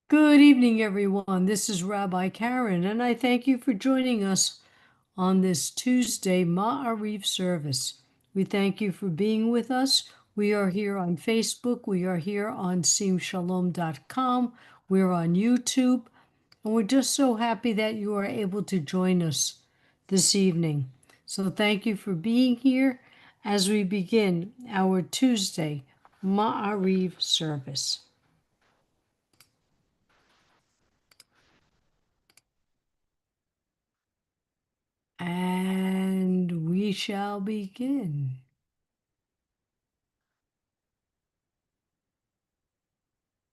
Good evening, everyone. This is Rabbi Karen, and I thank you for joining us on this Tuesday Ma'ariv service. We thank you for being with us. We are here on Facebook. We are here on simshalom.com. We're on YouTube, and we're just so happy that you are able to join us this evening. So thank you for being here as we begin our Tuesday Ma'ariv service. And we shall begin.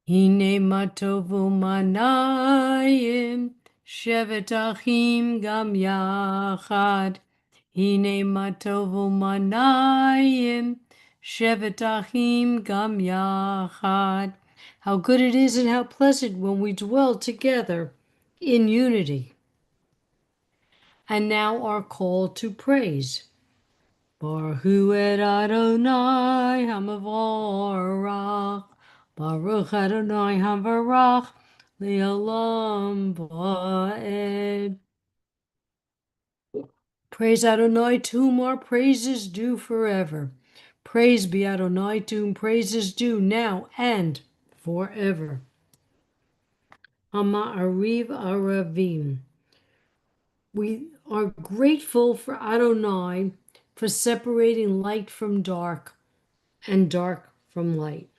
Hine matovu manayim, shevet achim gam yachad. Hine matovu manayim, shevet achim gam yachad. How good it is and how pleasant when we dwell together in unity. And now our call to praise. Baruch et Adonai hamavorach. Baruch Adonai havarach le'olam va'ed. Praise Adonai, to whom our praise is due forever. Praise be Adonai, to whom praise is due now and forever. Ha'ma'ariv aravim. We are grateful for Adonai for separating light from dark and dark from light.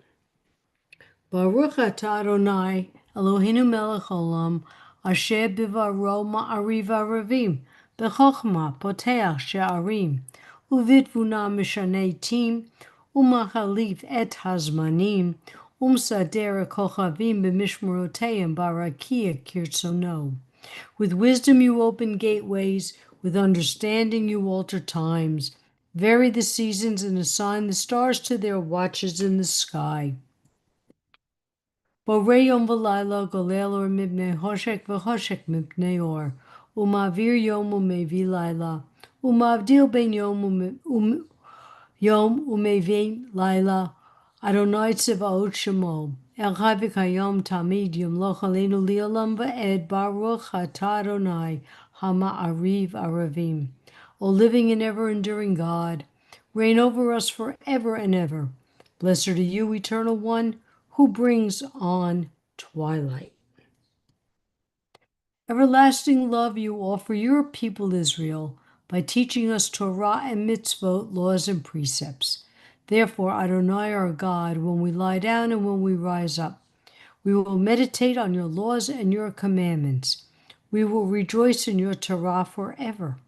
Baruch atah Adonai Eloheinu melech olam asher bivaro ma'ariv aravim b'chochma poteach she'arim uvitvuna mishanei tim umachalif et hazmanim umsader kochavim b'mishmoroteim barakia kirtzono. With wisdom you open gateways, with understanding you alter times. Vary the seasons and assign the stars to their watches in the sky. Borei yom v'layla golel or mibnei hoshek v'hoshek mibnei or. Umavir yom umevi layla. Umavdil ben yom umevi layla. Adonai tzevaot shemo. Echad v'kayom tamid yomloch aleinu li'olam va'ed baruch atah Adonai hama'ariv aravim. O living and ever-enduring God, reign over us forever and ever. Blessed are you, Eternal One, who brings on twilight. Everlasting love you offer your people Israel by teaching us Torah and mitzvot, laws and precepts. Therefore, Adonai our God, when we lie down and when we rise up, we will meditate on your laws and your commandments. We will rejoice in your Torah forever.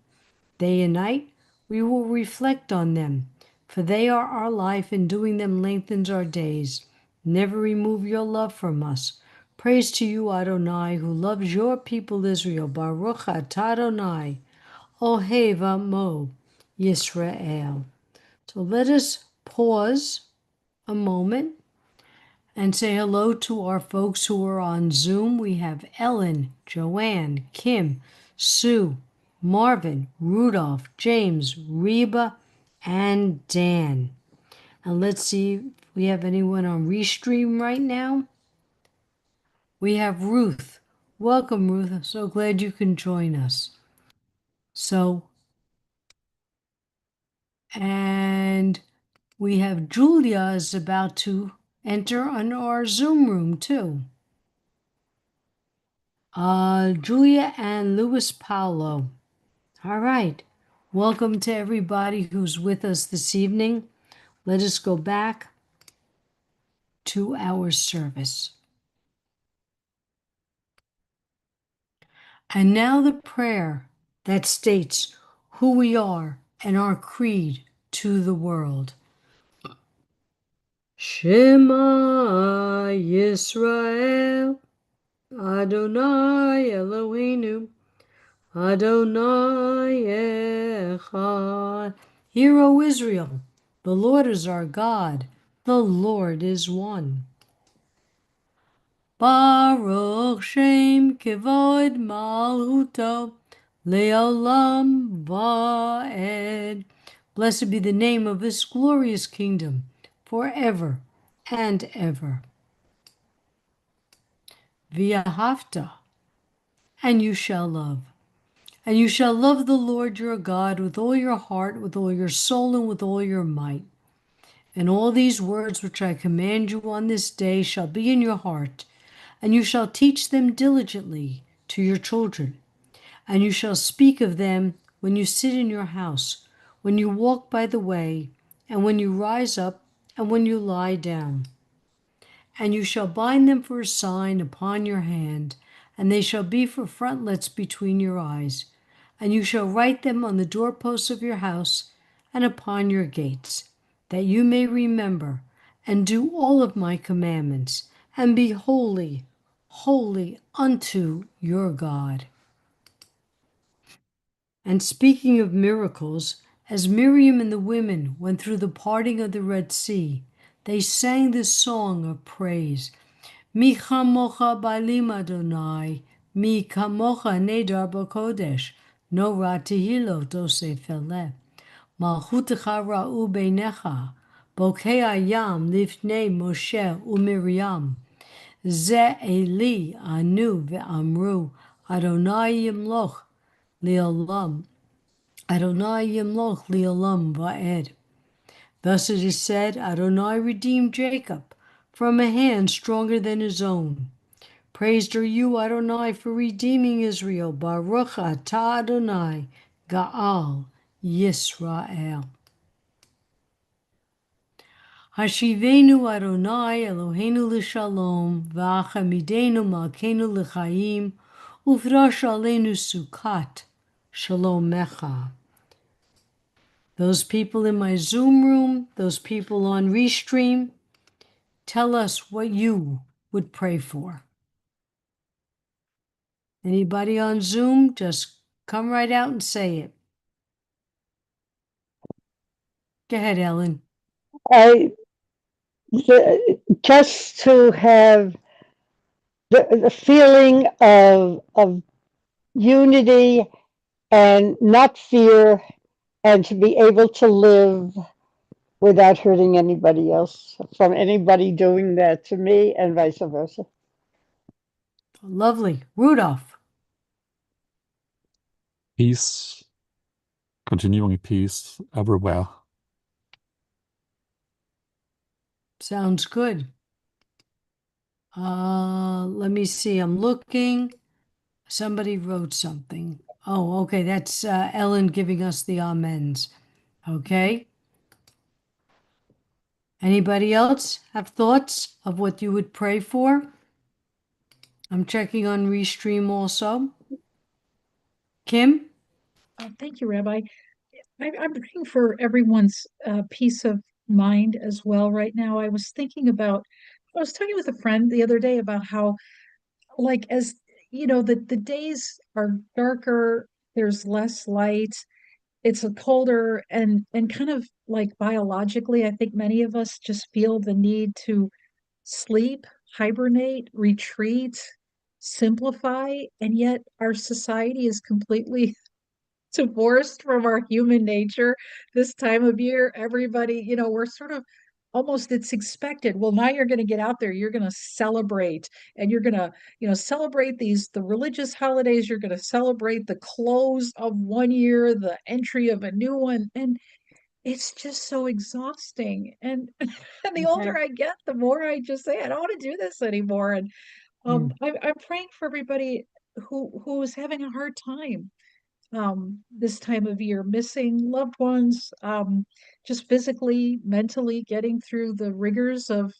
Day and night, we will reflect on them, for they are our life, and doing them lengthens our days. Never remove your love from us. Praise to you, Adonai, who loves your people Israel. Baruch atah Adonai, Ohev Amo Yisrael. So let us pause a moment and say hello to our folks who are on Zoom. We have Ellen, Joanne, Kim, Sue, Marvin, Rudolph, James, Reba, and Dan. And let's see if we have anyone on Restream right now. We have Ruth. Welcome, Ruth. So glad you can join us. And we have Julia is about to enter on our Zoom room too. Julia and Luis Paulo. All right. Welcome to everybody who's with us this evening. Let us go back to our service. And now the prayer that states who we are and our creed to the world. Shema Yisrael, Adonai Eloheinu, Adonai Echad. Hear, O Israel, the Lord is our God, the Lord is one. Baruch Shem Kevod Malchuto Leolam Va'ed. Blessed be the name of this glorious kingdom forever and ever. v'ahavta, and you shall love. And you shall love the Lord your God with all your heart, with all your soul, and with all your might. And all these words which I command you on this day shall be in your heart, and you shall teach them diligently to your children. And you shall speak of them when you sit in your house, when you walk by the way, and when you rise up, and when you lie down. And you shall bind them for a sign upon your hand, and they shall be for frontlets between your eyes. And you shall write them on the doorposts of your house and upon your gates, that you may remember and do all of my commandments, and be holy, holy unto your God. And speaking of miracles, as Miriam and the women went through the parting of the Red Sea, they sang this song of praise. Mi chamocha ba'alim Adonai, mi kamocha nedar b'kodesh, no ra tehillo dosei feleh. Malchutecha ra'u beinecha, bokei hayam lifnei Moshe u'Miriam. Ze Eli anu ve'amru, Adonai yimloch li'olam. Adonai yimloch li'olam va'ed. Thus it is said, Adonai redeemed Jacob from a hand stronger than his own. Praised are you, Adonai, for redeeming Israel. Baruch atah Adonai, Ga'al Yisrael. Hashivenu Adonai Eloheinu l'shalom, v'achamidenu malkeinu l'chaim, uvrash aleinu sukat, shalom mecha. Those people in my Zoom room, those people on Restream, tell us what you would pray for. Anybody on Zoom, just come right out and say it. Go ahead, Ellen. Just to have the feeling of unity and not fear, and to be able to live without hurting anybody else, from anybody doing that to me and vice versa. Lovely. Rudolph. Peace, continuing peace everywhere. Sounds good. Let me see. I'm looking. Somebody wrote something. Oh, okay. That's Ellen giving us the amens. Okay. Anybody else have thoughts of what you would pray for? I'm checking on Restream also. Kim? Thank you, Rabbi. I'm praying for everyone's peace of mind as well right now. I was talking with a friend the other day about how, like, as you know, the days are darker, there's less light, it's a colder, and kind of like biologically, I think many of us just feel the need to sleep, hibernate, retreat, simplify, and yet our society is completely divorced from our human nature this time of year. Everybody, we're sort of almost, it's expected. Well, now you're going to get out there, you're going to celebrate, and you're going to, celebrate the religious holidays, you're going to celebrate the close of one year, the entry of a new one. And it's just so exhausting. And and the older I get, the more I just say, I don't want to do this anymore. And I'm praying for everybody who is having a hard time this time of year, missing loved ones, just physically, mentally getting through the rigors of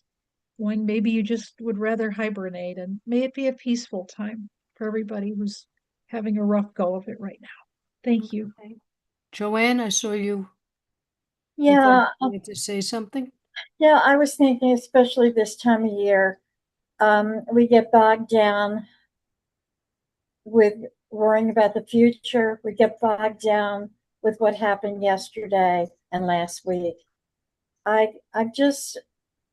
when maybe you just would rather hibernate. And may it be a peaceful time for everybody who's having a rough go of it right now. Thank you. Okay. Joanne, I saw you. Yeah, You wanted to say something? yeah, I was thinking, especially this time of year, we get bogged down with worrying about the future. We get bogged down with what happened yesterday and last week. I just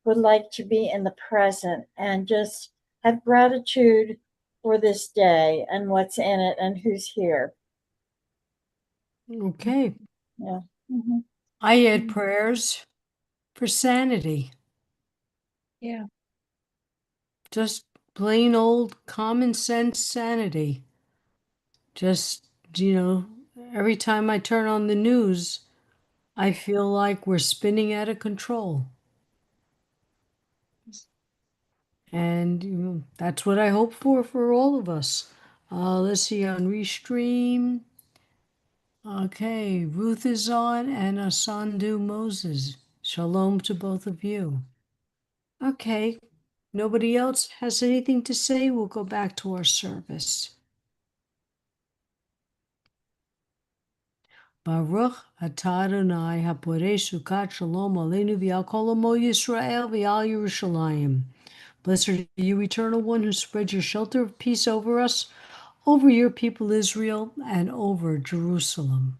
would like to be in the present and just have gratitude for this day and what's in it and who's here. Okay. Yeah. Mm-hmm. I add prayers for sanity. Yeah. Just plain old common sense sanity. Just, every time I turn on the news, I feel like we're spinning out of control. And that's what I hope for all of us. Let's see on Restream. Okay, Ruth is on and Asandu Moses. Shalom to both of you. Okay, nobody else has anything to say? We'll go back to our service. Baruch atah Adonai haporei sukat shalom aleinu v'al kol amo Yisrael v'al Yerushalayim. Blessed are you, Eternal One, who spreads your shelter of peace over us, over your people Israel, and over Jerusalem.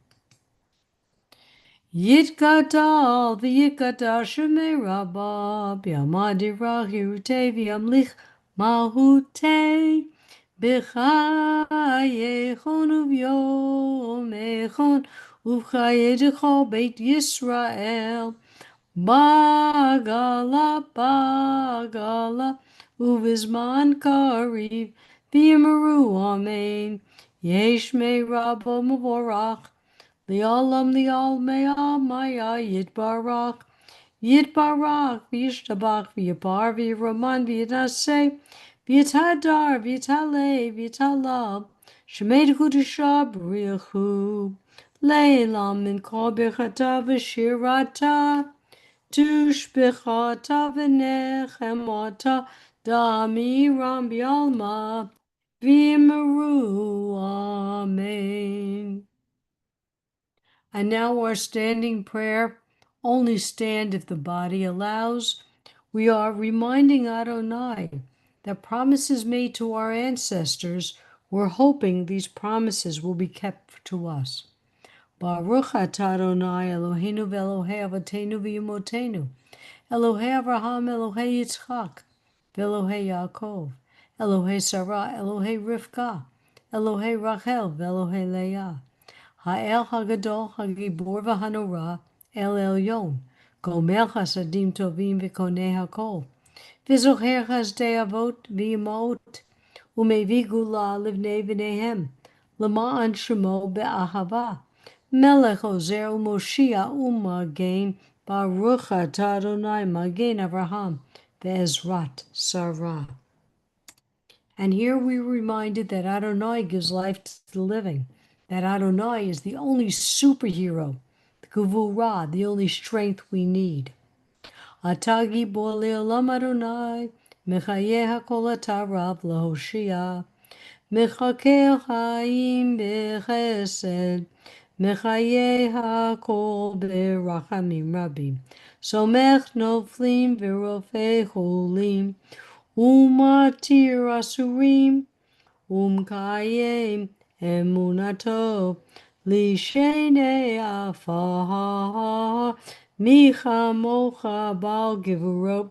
Yitgadal v'yitgadal shemei rabba b'yamadira hirute v'yamlich mahute b'chayechon uv'yomechon uv'chaye d'chol beit Yisrael Bagala, Bagala, Uvizman Kariv, V'yimaru Amen, Yesh Me Rabba Mavorach, Li'olam Li'al Maya Yitbarach, Yitbarach, V'yishtabach, V'yipar, V'yiraman, V'yinaseh, V'yitadar, V'yitale, V'yitalab, Shemed Hudashah B'riachu, Leilam Min Kol Birchata V'shirata, Tushbechata v'nechemata damiram b'alma v'yimaru. Amen. And now our standing prayer, only stand if the body allows. We are reminding Adonai that promises made to our ancestors, we're hoping these promises will be kept to us. Baruch atah Adonai Eloheinu v'Elohei Avotenu v'Yimotenu, Elohei Abraham, Elohei Yitzchak, Elohei Yaakov, Elohei Sarah, Elohei Rivka, Elohei Rachel, Elohei Leah, Ha'el Hagadol, Hagibor v'Hanora, El Elyon, Gomer Chasadim Tovim v'Konei HaKol, V'Zocher Chazdei Avot v'Imot, Umevi Gula Livnei V'neihem, L'ma'an Shemo be'ahava, Melech Ozer u'Moshia u'Magen, Baruch atah Adonai Magen Avraham ve'ezrat Sarah. And here we're reminded that Adonai gives life to the living, that Adonai is the only superhero, the Gevurah, the only strength we need. Atah gibor le'olam Adonai, mechayeh hakol atah rav lahoshia, mechaker chaim bechesed, Mechaye hakol berachamim rabim, somech noflim v'rofei cholim, umatir asurim, umkayem emunato, lishenei afar, michamocha bal gevurot,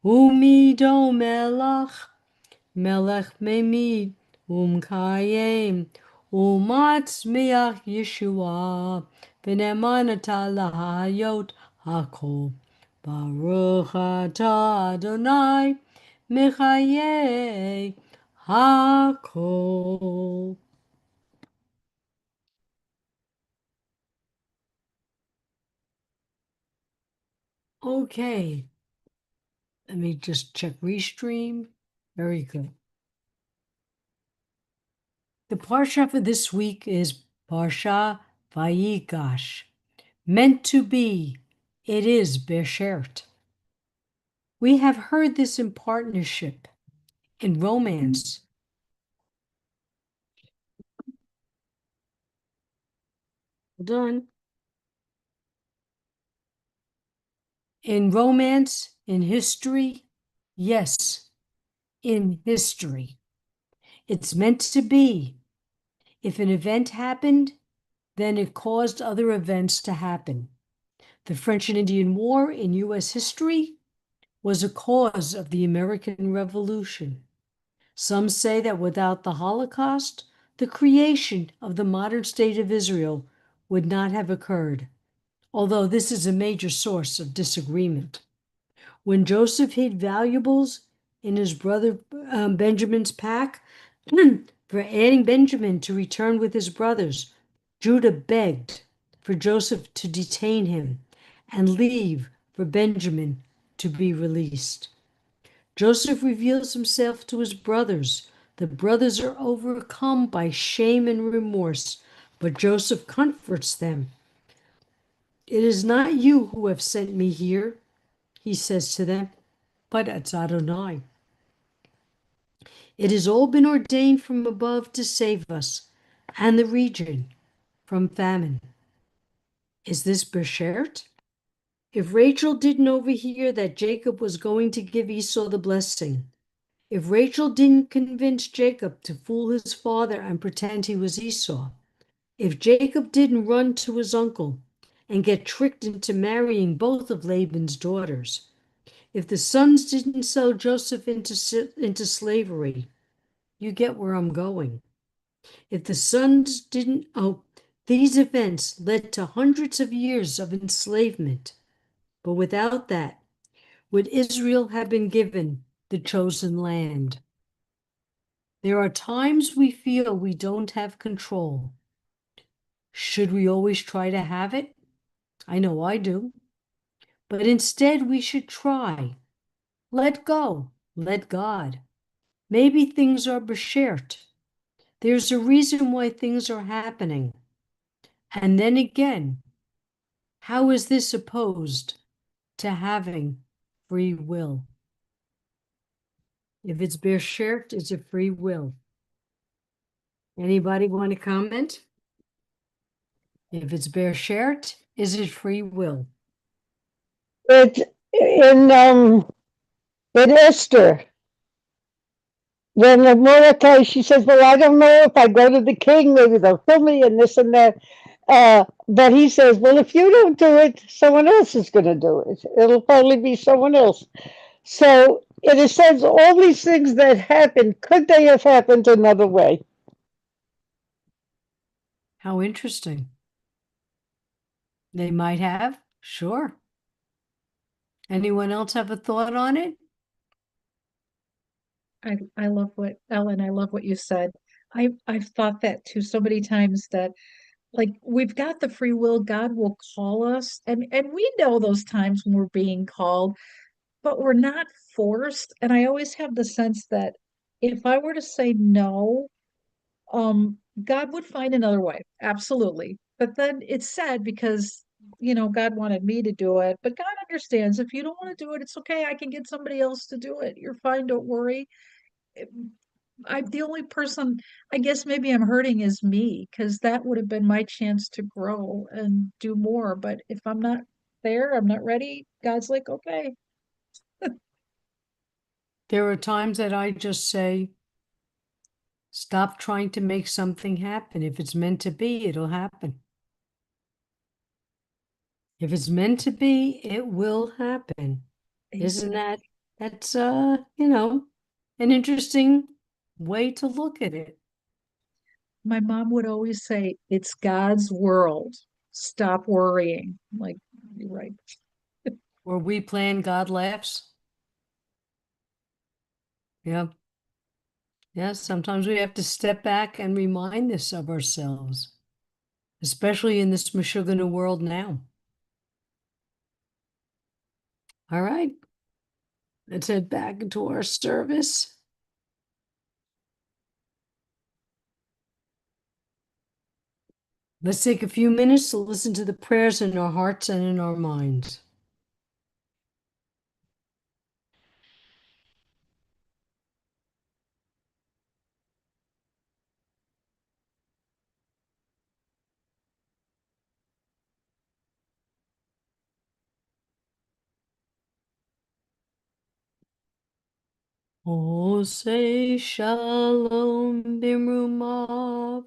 umido melech memid, umkayem, Umatzmiach Yeshua, V'nemanata lahayot hakol. Baruch atah Adonai, Mechayeh hakol. Okay, let me just check Restream. Very good. The Parsha for this week is Parsha Vayigash. Meant to be, it is Beshert. We have heard this in partnership, in romance. Hold on. In romance, in history, yes, in history. It's meant to be. If an event happened, then it caused other events to happen. The French and Indian War in U.S. history was a cause of the American Revolution. Some say that without the Holocaust, the creation of the modern state of Israel would not have occurred, although this is a major source of disagreement. When Joseph hid valuables in his brother Benjamin's pack for adding Benjamin to return with his brothers. Judah begged for Joseph to detain him and leave for Benjamin to be released. Joseph reveals himself to his brothers. The brothers are overcome by shame and remorse, but Joseph comforts them. It is not you who have sent me here, he says to them, but it's Adonai. It has all been ordained from above to save us and the region from famine. Is this Beshert? If Rachel didn't overhear that Jacob was going to give Esau the blessing, if Rachel didn't convince Jacob to fool his father and pretend he was Esau, if Jacob didn't run to his uncle and get tricked into marrying both of Laban's daughters, if the sons didn't sell Joseph into slavery, you get where I'm going. If the sons didn't, these events led to hundreds of years of enslavement. But without that, would Israel have been given the chosen land? There are times we feel we don't have control. Should we always try to have it? I know I do. But instead, we should try. Let go. Let God. Maybe things are beshert. There's a reason why things are happening. And then again, how is this opposed to having free will? If it's beshert, it's a free will. Anybody want to comment? If it's beshert, is it free will? It's in Esther, when Mordecai, she says, well, I don't know if I go to the king, maybe they'll kill me and this and that. But he says, well, if you don't do it, someone else is going to do it. It'll probably be someone else. So in a sense, all these things that happened, could they have happened another way? How interesting. They might have, sure. Anyone else have a thought on it? I love what Ellen, I love what you said. I've thought that too so many times that like we've got the free will, God will call us, and we know those times when we're being called, but we're not forced. And I always have the sense that if I were to say no, God would find another way, absolutely. But then it's sad because God wanted me to do it, but God understands if you don't want to do it, it's okay. I can get somebody else to do it. You're fine, don't worry. I'm the only person, I guess maybe I'm hurting is me, because that would have been my chance to grow and do more. But if I'm not there, I'm not ready, God's like, okay. There are times that I just say, stop trying to make something happen. If it's meant to be, it'll happen. If it's meant to be, it will happen. Isn't that's an interesting way to look at it. My mom would always say, it's God's world. Stop worrying. I'm like, you're right. Where we plan, God laughs. Yeah. Yeah, sometimes we have to step back and remind this of ourselves, especially in this Meshuggah world now. All right. Let's head back into our service. Let's take a few minutes to listen to the prayers in our hearts and in our minds. Oh, say shalom bimrumav.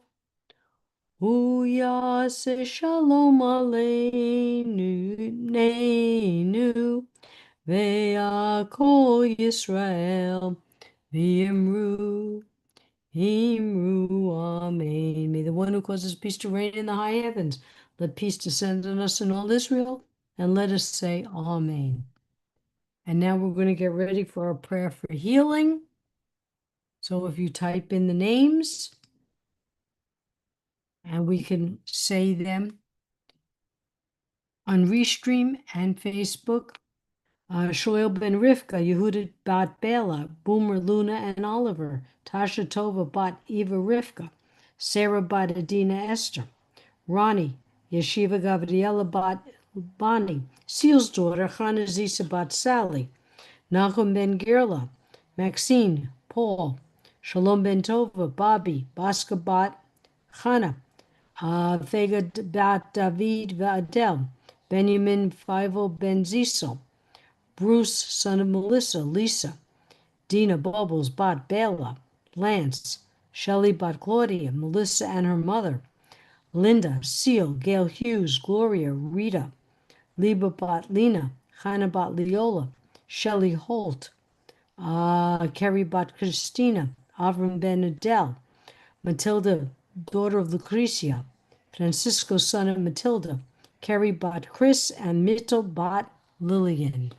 Uyase shalom aleinu neinu. Ve'akol Yisrael v'imru. Imru, Amen. May the one who causes peace to reign in the high heavens, let peace descend on us in all Israel, and let us say Amen. And now we're going to get ready for our prayer for healing. So if you type in the names, and we can say them on Restream and Facebook. Shoel ben Rivka, Yehudit bat Bela, Boomer, Luna, and Oliver, Tasha Tova bat Eva Rivka, Sarah bat Adina Esther, Ronnie, Yeshiva Gavriela bat Bonnie, Seal's daughter, Chana Zisa bat Sally, Nachum ben Gerla, Maxine, Paul, Shalom ben Tova, Bobby, Baska bat Chana, Vega bat David Adel, Benjamin Feivel ben Zisel, Bruce, son of Melissa, Lisa, Dina, Bubbles, Bat, Bela, Lance, Shelley, Bat, Claudia, Melissa and her mother, Linda, Seal, Gail Hughes, Gloria, Rita, Liba, Bat, Lena, Hannah, Bat, Leola, Shelley Holt, Carrie, Bat, Christina, Avram Ben Adele, Matilda, daughter of Lucretia, Francisco, son of Matilda, Carrie, Bat, Chris, and Mittel, Bat, Lillian.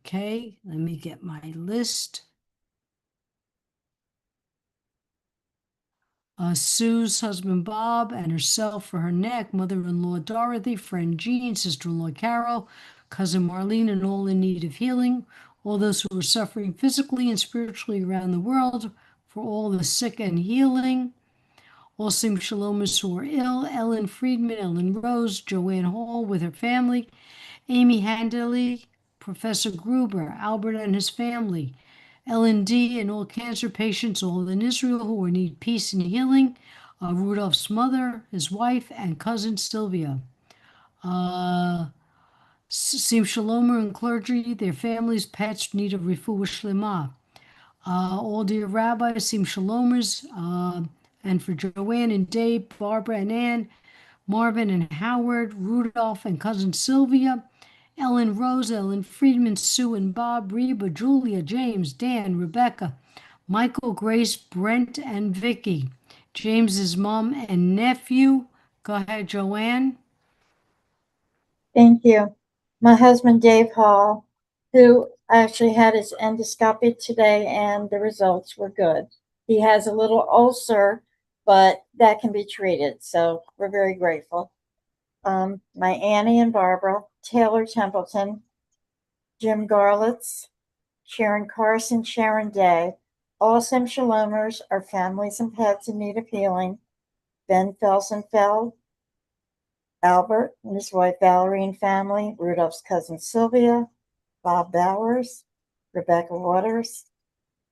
Okay, let me get my list. Sue's husband Bob and herself for her neck, mother-in-law Dorothy, friend Jean, sister-in-law Carol, cousin Marlene, and all in need of healing, all those who are suffering physically and spiritually around the world, for all the sick and healing, all Sim Shalomers who are ill, Ellen Friedman, Ellen Rose, Joanne Hall with her family, Amy Handley, Professor Gruber, Albert and his family, Ellen D. and all cancer patients, all in Israel who need peace and healing, Rudolph's mother, his wife, and cousin Sylvia. Sim Shalomer and clergy, their families, pets, need of refuah shlema. All dear rabbis, Sim Shalomers, and for Joanne and Dave, Barbara and Ann, Marvin and Howard, Rudolph and cousin Sylvia, Ellen Rose, Ellen Friedman, Sue and Bob, Reba, Julia, James, Dan, Rebecca, Michael, Grace, Brent, and Vicky, James's mom and nephew. Go ahead, Joanne. Thank you. My husband, Dave Hall, who actually had his endoscopy today, and the results were good. He has a little ulcer, but that can be treated. So we're very grateful. My Annie and Barbara, Taylor Templeton, Jim Garlitz, Sharon Carson, Sharon Day, all Sim Shalomers are families and pets in need of healing. Ben Felsenfeld, Albert and his wife Valerie and family, Rudolph's cousin Sylvia, Bob Bowers, Rebecca Waters,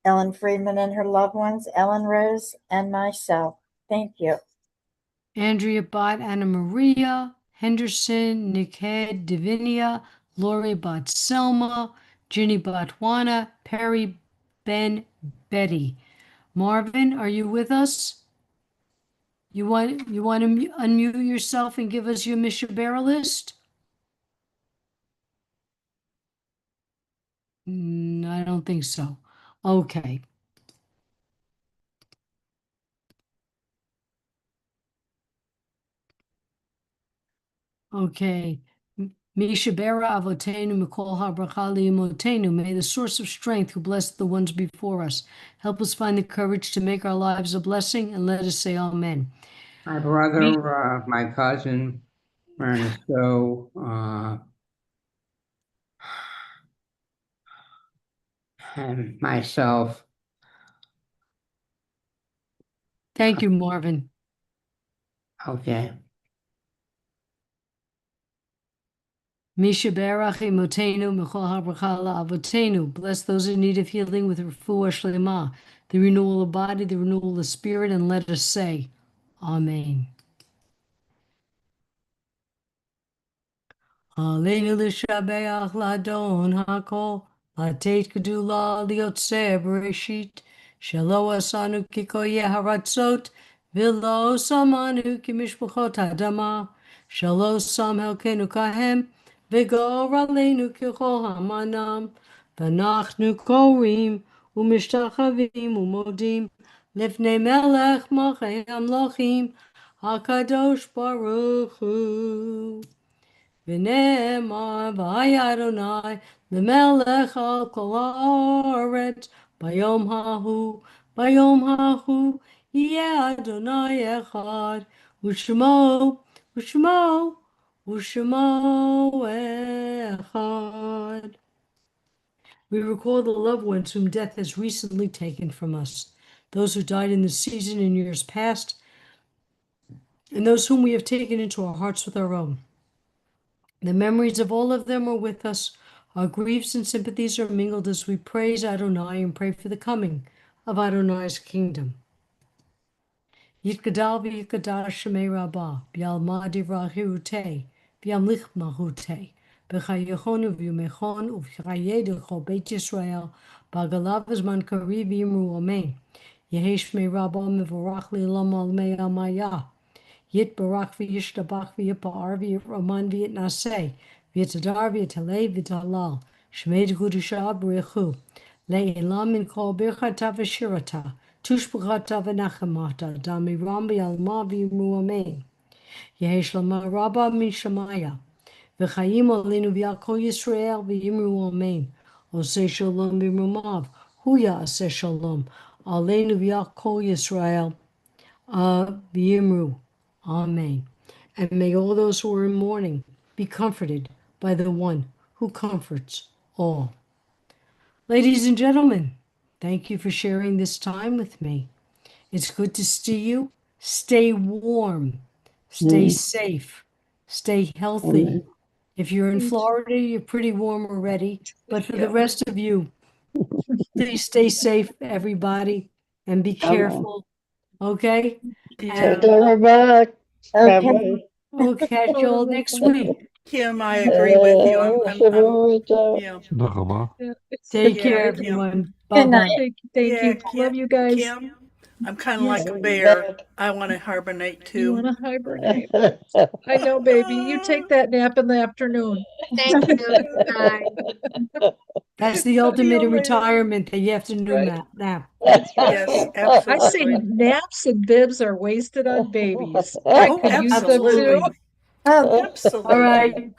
Ellen Friedman and her loved ones, Ellen Rose, and myself. Thank you. Andrea Bott, Anna Maria, Henderson, Nickhead, Divinia, Lori Bott, Selma, Ginny Botwana, Perry, Ben, Betty. Marvin, are you with us? You want to unmute yourself and give us your Mishabera list? I don't think so. Okay. Okay. Mishabera avotenu mikol habracha li'imotenu. May the source of strength who blessed the ones before us help us find the courage to make our lives a blessing, and let us say amen. My brother, my cousin, Ernesto, and myself. Thank you, Marvin. Okay. Misha Berach Imotenu Michol Habracha Avotenu. Bless those in need of healing with refuah shlema, the renewal of body, the renewal of spirit, and let us say, Amen. Aleinu l'shabeach l'adon hakol, l'ateit gedula liyotzeh bereshit, shelo asanu kikoyeh haratzot, v'lo samanu kimishpachot hadama, shelo sam helkenu kahem, v'gor aleinu kichol hamanam, v'nachnu korim, u'mishtachavim u'modim, lifnei melech malchei hamlochim, HaKadosh Baruch Hu. V'ne'emar v'haya Adonai l'melech al kol haaretz bayom hahu yeh Adonai echad u'shmo echad. We recall the loved ones whom death has recently taken from us, those who died in this season and years past, and those whom we have taken into our hearts with our own. The memories of all of them are with us. Our griefs and sympathies are mingled as we praise Adonai and pray for the coming of Adonai's kingdom. Yitgadal v'yitgadal Shemei Rabbah, b'yalma divrei hirutei, v'yamlich mahutei, b'chayechon uv'yumechon uv'chayei d'chol Beit Yisrael, b'agalav zman kariv v'yimru amen. Yehi Shemei Rabbah mevorach li'olam almei amayah. Yitbarach v'yishtabach v'yipar v'yitraman v'yitnaseh, v'yitadar v'yitalei v'yitalal, Shemei d'kudusha b'rechu, le'elam min kol birchata v'shirata, tushbachata v'nachamata, damiram v'yalma v'yimru amen. Yehi shlama rabba min shamaya, v'chayim olenu v'yakol Yisrael v'yimru amen. Oseh shalom v'yimrumav, huya aseh shalom, olenu v'yakol Yisrael v'yimru. Amen. And may all those who are in mourning be comforted by the one who comforts all. Ladies and gentlemen, thank you for sharing this time with me. It's good to see you. Stay warm, stay safe, stay healthy. If you're in Florida, you're pretty warm already. But for the rest of you, please stay safe, everybody, and be careful. Okay? And Okay. we'll catch you all next week. Kim, I agree with you. Yeah. תודה רבה. Take Yeah, care, Kim. everyone. Good night. Bye-bye. Thank Yeah, you. Kim, Love you guys. Kim, I'm kind of Yes. like a bear. I want to hibernate You want too. to hibernate? I know, baby. You take that nap in the afternoon. Thank you. Bye. That's the See ultimate you in later. retirement, the afternoon Right. nap. That's right. Yes, I say absolutely. naps and bibs are wasted on babies. I Oh, could use them too. absolutely. Oh, Absolutely. All right.